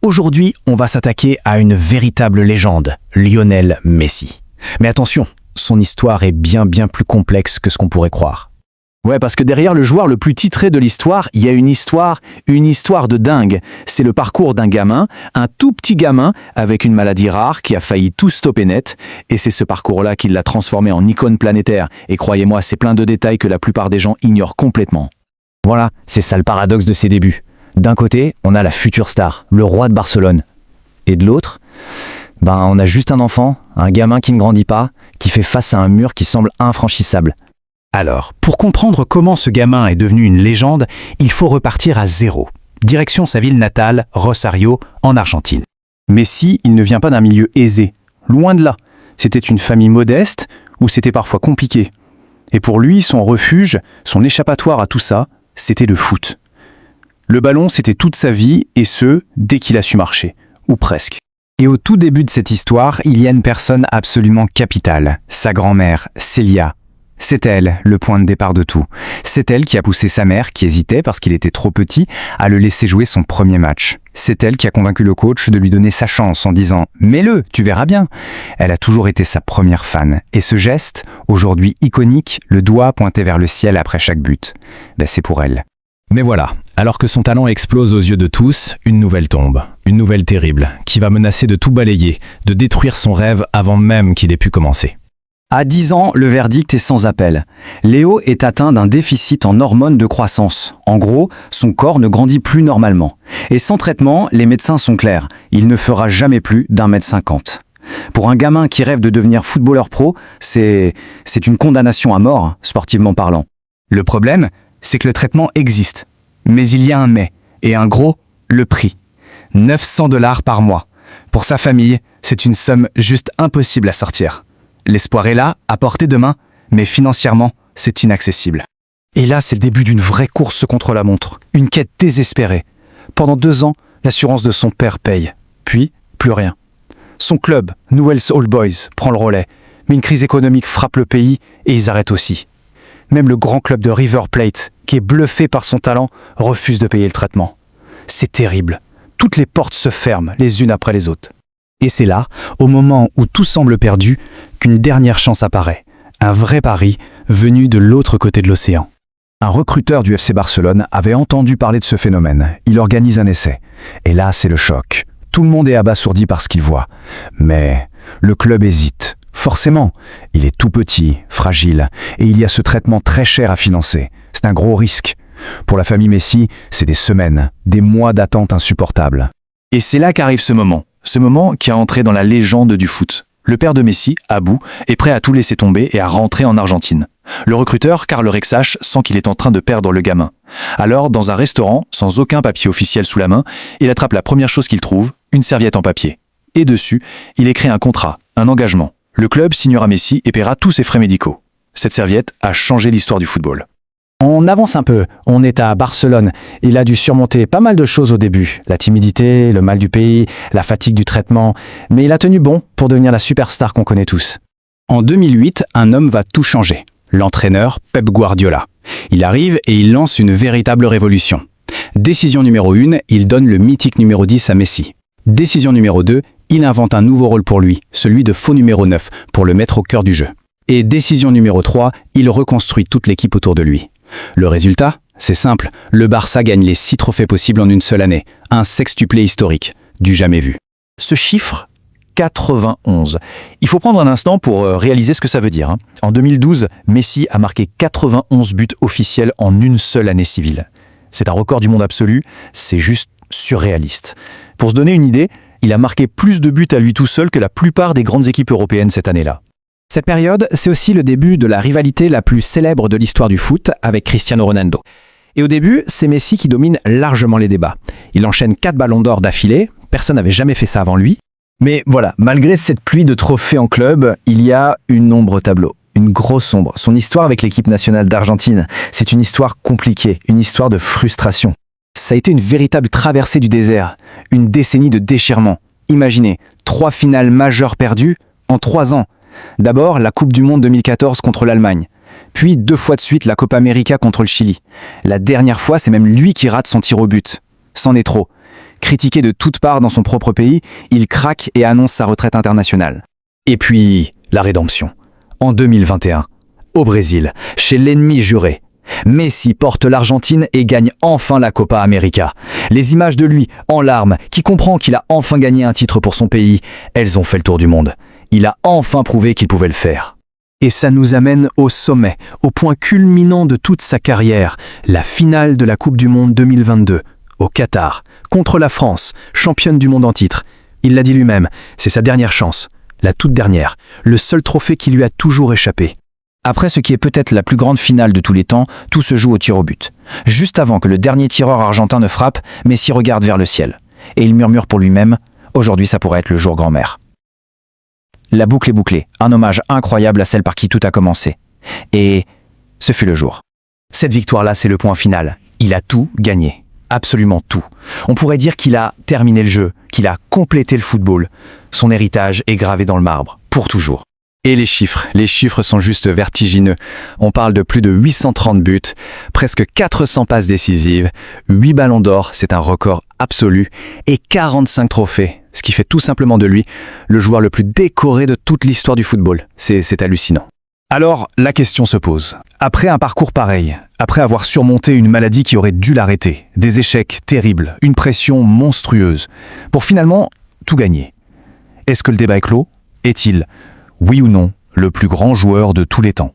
Aujourd'hui, on va s'attaquer à une véritable légende, Lionel Messi. Mais attention, son histoire est bien plus complexe que ce qu'on pourrait croire. Ouais, parce que derrière le joueur le plus titré de l'histoire, il y a une histoire de dingue. C'est le parcours d'un gamin, un tout petit gamin avec une maladie rare qui a failli tout stopper net. Et c'est ce parcours-là qui l'a transformé en icône planétaire. Et croyez-moi, c'est plein de détails que la plupart des gens ignorent complètement. Voilà, c'est ça le paradoxe de ses débuts. D'un côté, on a la future star, le roi de Barcelone. Et de l'autre, on a juste un enfant, un gamin qui ne grandit pas, qui fait face à un mur qui semble infranchissable. Alors, pour comprendre comment ce gamin est devenu une légende, il faut repartir à zéro. Direction sa ville natale, Rosario, en Argentine. Messi, il ne vient pas d'un milieu aisé. Loin de là. C'était une famille modeste, où c'était parfois compliqué. Et pour lui, son refuge, son échappatoire à tout ça, c'était le foot. Le ballon, c'était toute sa vie, et ce, dès qu'il a su marcher. Ou presque. Et au tout début de cette histoire, il y a une personne absolument capitale. Sa grand-mère, Célia. C'est elle, le point de départ de tout. C'est elle qui a poussé sa mère, qui hésitait parce qu'il était trop petit, à le laisser jouer son premier match. C'est elle qui a convaincu le coach de lui donner sa chance en disant « Mets-le, tu verras bien ». Elle a toujours été sa première fan. Et ce geste, aujourd'hui iconique, le doigt pointé vers le ciel après chaque but, c'est pour elle. Mais voilà, alors que son talent explose aux yeux de tous, une nouvelle tombe. Une nouvelle terrible, qui va menacer de tout balayer, de détruire son rêve avant même qu'il ait pu commencer. À 10 ans, le verdict est sans appel. Léo est atteint d'un déficit en hormones de croissance. En gros, son corps ne grandit plus normalement. Et sans traitement, les médecins sont clairs. Il ne fera jamais plus d'1,50 m. Pour un gamin qui rêve de devenir footballeur pro, c'est une condamnation à mort, sportivement parlant. Le problème, c'est que le traitement existe. Mais il y a un mais, et un gros, le prix. 900 $ par mois. Pour sa famille, c'est une somme juste impossible à sortir. L'espoir est là, à portée de main, mais financièrement, c'est inaccessible. Et là, c'est le début d'une vraie course contre la montre, une quête désespérée. Pendant 2 ans, l'assurance de son père paye, puis plus rien. Son club, Newell's Old Boys, prend le relais, mais une crise économique frappe le pays et ils arrêtent aussi. Même le grand club de River Plate, qui est bluffé par son talent, refuse de payer le traitement. C'est terrible. Toutes les portes se ferment, les unes après les autres. Et c'est là, au moment où tout semble perdu, qu'une dernière chance apparaît. Un vrai pari venu de l'autre côté de l'océan. Un recruteur du FC Barcelone avait entendu parler de ce phénomène. Il organise un essai. Et là, c'est le choc. Tout le monde est abasourdi par ce qu'il voit. Mais le club hésite. Forcément, il est tout petit, fragile, et il y a ce traitement très cher à financer. C'est un gros risque. Pour la famille Messi, c'est des semaines, des mois d'attente insupportables. Et c'est là qu'arrive ce moment qui a entré dans la légende du foot. Le père de Messi, Abou, est prêt à tout laisser tomber et à rentrer en Argentine. Le recruteur, Carl Rexach, sent qu'il est en train de perdre le gamin. Alors, dans un restaurant, sans aucun papier officiel sous la main, il attrape la première chose qu'il trouve, une serviette en papier. Et dessus, il écrit un contrat, un engagement. Le club signera Messi et paiera tous ses frais médicaux. Cette serviette a changé l'histoire du football. On avance un peu, on est à Barcelone. Il a dû surmonter pas mal de choses au début. La timidité, le mal du pays, la fatigue du traitement. Mais il a tenu bon pour devenir la superstar qu'on connaît tous. En 2008, un homme va tout changer. L'entraîneur Pep Guardiola. Il arrive et il lance une véritable révolution. Décision numéro 1, il donne le mythique numéro 10 à Messi. Décision numéro 2, il invente un nouveau rôle pour lui, celui de faux numéro 9, pour le mettre au cœur du jeu. Et décision numéro 3, il reconstruit toute l'équipe autour de lui. Le résultat, c'est simple, le Barça gagne les 6 trophées possibles en une seule année, un sextuplé historique, du jamais vu. Ce chiffre, 91. Il faut prendre un instant pour réaliser ce que ça veut dire. En 2012, Messi a marqué 91 buts officiels en une seule année civile. C'est un record du monde absolu, c'est juste surréaliste. Pour se donner une idée, il a marqué plus de buts à lui tout seul que la plupart des grandes équipes européennes cette année-là. Cette période, c'est aussi le début de la rivalité la plus célèbre de l'histoire du foot avec Cristiano Ronaldo. Et au début, c'est Messi qui domine largement les débats. Il enchaîne 4 ballons d'or d'affilée, personne n'avait jamais fait ça avant lui. Mais voilà, malgré cette pluie de trophées en club, il y a une ombre au tableau. Une grosse ombre. Son histoire avec l'équipe nationale d'Argentine, c'est une histoire compliquée, une histoire de frustration. Ça a été une véritable traversée du désert, une décennie de déchirement. Imaginez, 3 finales majeures perdues en 3 ans. D'abord, la Coupe du Monde 2014 contre l'Allemagne. Puis 2 fois de suite la Copa América contre le Chili. La dernière fois, c'est même lui qui rate son tir au but. C'en est trop. Critiqué de toutes parts dans son propre pays, il craque et annonce sa retraite internationale. Et puis, la rédemption. En 2021, au Brésil, chez l'ennemi juré, Messi porte l'Argentine et gagne enfin la Copa América. Les images de lui, en larmes, qui comprend qu'il a enfin gagné un titre pour son pays, elles ont fait le tour du monde. Il a enfin prouvé qu'il pouvait le faire. Et ça nous amène au sommet, au point culminant de toute sa carrière, la finale de la Coupe du Monde 2022, au Qatar, contre la France, championne du monde en titre. Il l'a dit lui-même, c'est sa dernière chance, la toute dernière, le seul trophée qui lui a toujours échappé. Après ce qui est peut-être la plus grande finale de tous les temps, tout se joue au tir au but. Juste avant que le dernier tireur argentin ne frappe, Messi regarde vers le ciel. Et il murmure pour lui-même « Aujourd'hui ça pourrait être le jour grand-mère ». La boucle est bouclée, un hommage incroyable à celle par qui tout a commencé. Et ce fut le jour. Cette victoire-là, c'est le point final. Il a tout gagné. Absolument tout. On pourrait dire qu'il a terminé le jeu, qu'il a complété le football. Son héritage est gravé dans le marbre, pour toujours. Et les chiffres sont juste vertigineux. On parle de plus de 830 buts, presque 400 passes décisives, 8 ballons d'or, c'est un record absolu, et 45 trophées, ce qui fait tout simplement de lui le joueur le plus décoré de toute l'histoire du football. C'est hallucinant. Alors, la question se pose. Après un parcours pareil, après avoir surmonté une maladie qui aurait dû l'arrêter, des échecs terribles, une pression monstrueuse, pour finalement tout gagner, est-ce que le débat est clos? Est-il, oui ou non, le plus grand joueur de tous les temps?